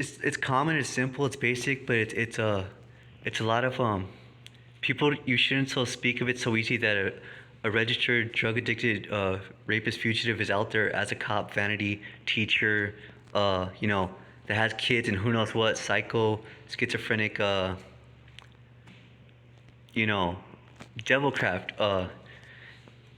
it's common, it's simple, it's basic, but it's a lot of people. You shouldn't so speak of it so easy that a registered drug addicted rapist fugitive is out there as a cop, vanity teacher, that has kids and who knows what, psycho, schizophrenic, you know, devilcraft,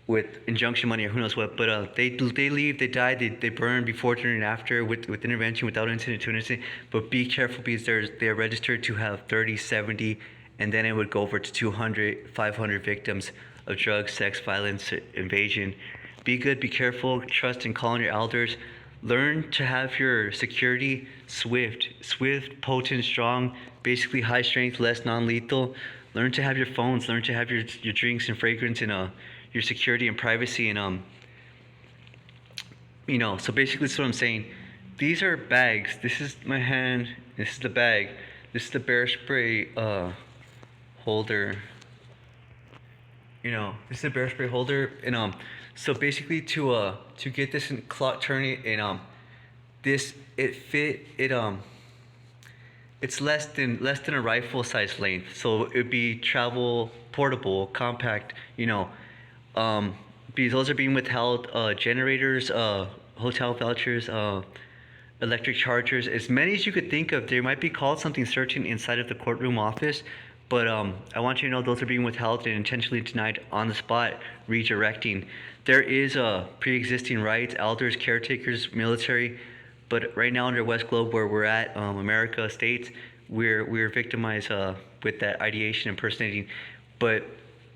with injunction money or who knows what. But they leave, they die, they burn before, during, and after with intervention, without incident to an incident. But be careful because they're registered to have 30, 70, and then it would go over to 200, 500 victims of drugs, sex, violence, invasion. Be good, be careful, trust and call on your elders. Learn to have your security swift, potent, strong, basically high strength, less non-lethal. Learn to have your phones, learn to have your drinks and fragrance and your security and privacy and so basically that's what I'm saying. These are bags. This is my hand, this is the bag. This is the bear spray holder. This is a bear spray holder, and so basically to get this and turn it, and this it fit it it's less than a rifle size length, so it'd be travel portable, compact, because those are being withheld, generators, hotel vouchers, electric chargers, as many as you could think of. There might be called something certain inside of the courtroom office, but I want you to know those are being withheld and intentionally denied on the spot, redirecting. There is pre-existing rights, elders, caretakers, military, but right now under West Globe, where we're at, America, states, we're victimized with that ideation impersonating. But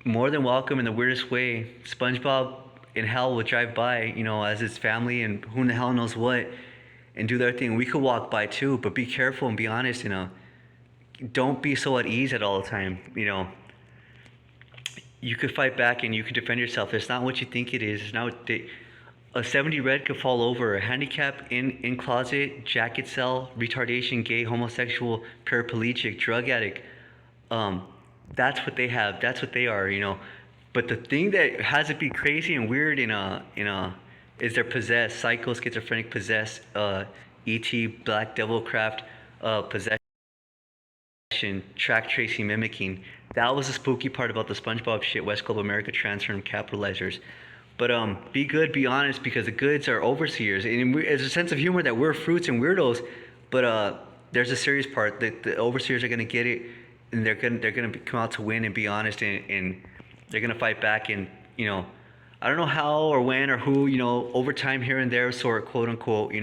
more than welcome in the weirdest way. SpongeBob in hell would drive by, as his family and who in the hell knows what, and do their thing. We could walk by too, but be careful and be honest, don't be so at ease at all the time. You could fight back and you could defend yourself. It's not what you think it is. It's not what a 70 red could fall over. A handicap in closet, jacket cell, retardation, gay, homosexual, paraplegic, drug addict. That's what they have. That's what they are. But the thing that has it be crazy and weird is they're possessed, psycho, schizophrenic, possessed, ET, black devil craft, possession, track tracing, mimicking. That was the spooky part about the SpongeBob shit. West Globe America transformed capitalizers. But be good, be honest, because the goods are overseers, and there's a sense of humor that we're fruits and weirdos. But there's a serious part that the overseers are gonna get it, and they're gonna come out to win and be honest, and they're gonna fight back. And I don't know how or when or who, over time here and there, sort of quote unquote,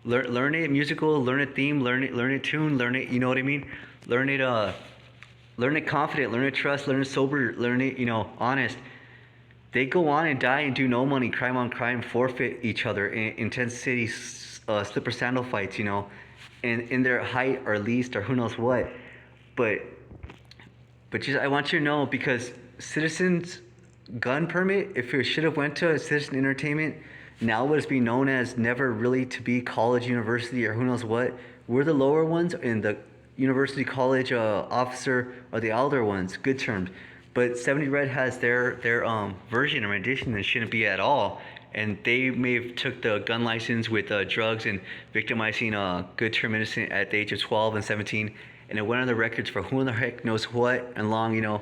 learn it musical, learn it theme, learn it tune, learn it, you know what I mean? Learn it confident, learn it trust, learn it sober, learn it, honest. They go on and die and do no money, crime on crime, forfeit each other in intense city slipper sandal fights, in their height or least or who knows what. But just I want you to know, because citizens gun permit, if it should have went to citizen entertainment, now what is being known as never really to be college, university, or who knows what. We're the lower ones, and the university, college officer are the elder ones. Good terms. But 70 Red has their version or rendition that shouldn't be at all. And they may have took the gun license with drugs and victimizing good term innocent at the age of 12 and 17. And it went on the records for who in the heck knows what and long, And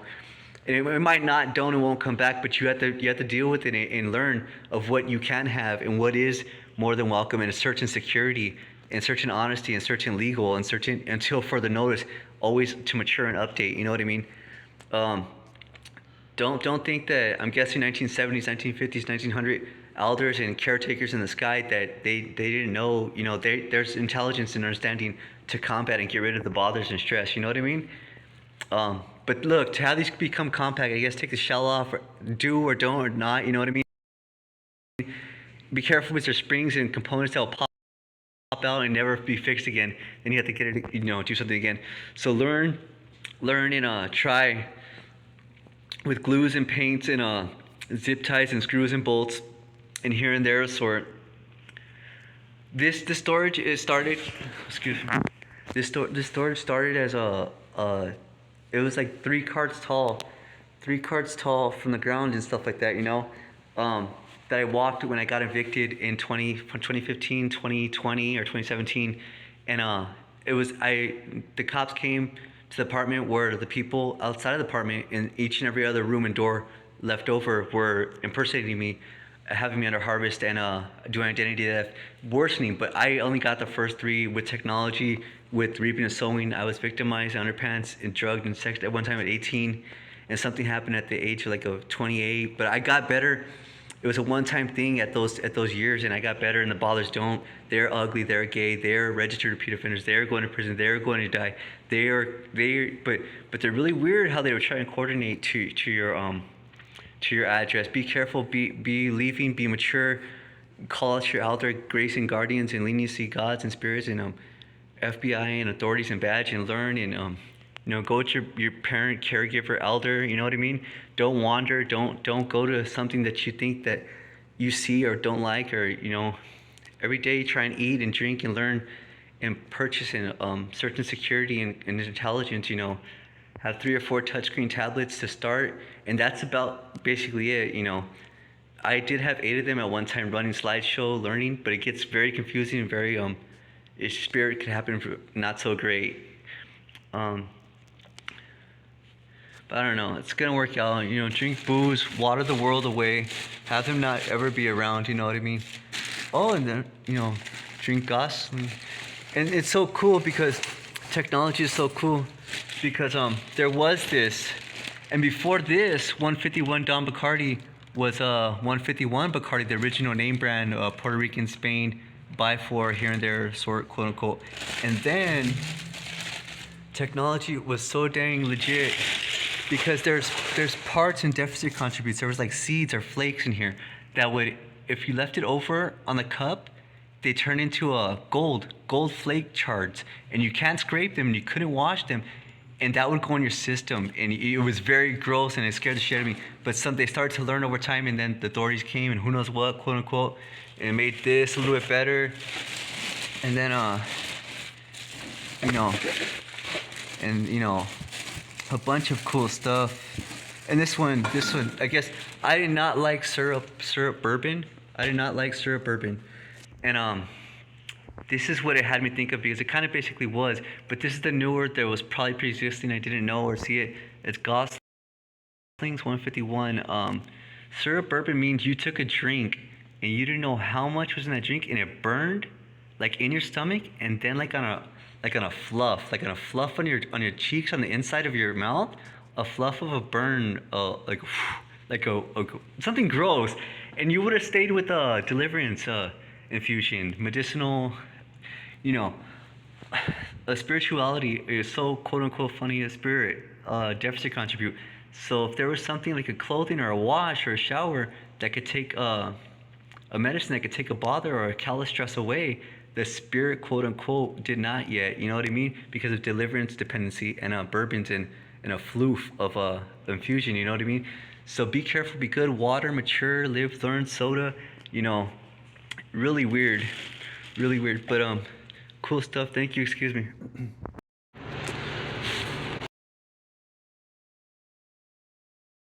it might not, don't, and won't come back, but you have to deal with it and learn of what you can have and what is more than welcome, and a certain security and certain honesty and certain legal and certain, until further notice, always to mature and update. You know what I mean? Don't think that, I'm guessing 1970s, 1950s, 1900 elders and caretakers in the sky, that they didn't know, there's intelligence and understanding to combat and get rid of the bothers and stress. You know what I mean? But look, to have these become compact, I guess take the shell off, or do or don't or not. You know what I mean? Be careful with their springs and components that will pop out and never be fixed again. Then you have to get it, do something again. So learn and try with glues and paints and zip ties and screws and bolts and here and there sort. The storage is started. Excuse me. This storage started as it was like 3 carts tall from the ground and stuff like that. That I walked when I got evicted in 2015, 2020, or 2017, and it was I the cops came to the apartment where the people outside of the apartment in each and every other room and door left over were impersonating me, having me under harvest and doing identity theft, worsening. But I only got the first three with technology, with reaping and sowing. I was victimized, underpants, and drugged and sexed at one time at 18, and something happened at the age of like of 28. But I got better. It was a one-time thing at those years, and I got better. And the ballers don't. They're ugly. They're gay. They're registered repeat offenders. They're going to prison. They're going to die. But they're really weird how they were trying to coordinate to your address. Be careful. Be leaving. Be mature. Call out your elder grace and guardians and leniency gods and spirits and FBI and authorities and badge and learn and go with your parent, caregiver, elder. You know what I mean? Don't wander. Don't go to something that you think that you see or don't like, or every day try and eat and drink and learn and purchase and certain security and intelligence. Have 3 or 4 touchscreen tablets to start, and that's about basically it. I did have 8 of them at one time running slideshow learning, but it gets very confusing and very its spirit could happen not so great. But I don't know. It's gonna work out. Drink booze, water the world away, have them not ever be around. You know what I mean? Oh, and then drink gasoline, and it's so cool because technology is so cool because there was this, and before this, 151 Don Bacardi was 151 Bacardi, the original name brand, Puerto Rican, Spain, buy for here and there, sort quote unquote, and then technology was so dang legit because there's parts and deficit contributes. There was like seeds or flakes in here that would, if you left it over on the cup, they turn into a gold flake shards, and you can't scrape them and you couldn't wash them, and that would go in your system, and it was very gross and it scared the shit out of me. But they started to learn over time, and then the authorities came and who knows what, quote unquote, and it made this a little bit better, and then a bunch of cool stuff. And this one, I guess I did not like syrup bourbon. I did not like syrup bourbon. And this is what it had me think of, because it kind of basically was. But this is the newer that was probably pre-existing. I didn't know or see it. It's Gosling's 151. Syrup bourbon means you took a drink and you didn't know how much was in that drink, and it burned like in your stomach, and then like on a fluff on your cheeks, on the inside of your mouth, a fluff of a burn, like a something gross, and you would have stayed with deliverance infusion, medicinal, a spirituality is so quote unquote funny, a spirit deficit contribute. So if there was something like a clothing or a wash or a shower that could take a medicine that could take a bother or a callous stress away, the spirit, quote unquote, did not yet. You know what I mean? Because of deliverance dependency and bourbons and a floof of infusion. You know what I mean? So be careful, be good. Water, mature, live, learn, soda. Really weird, but cool stuff. Thank you. Excuse me.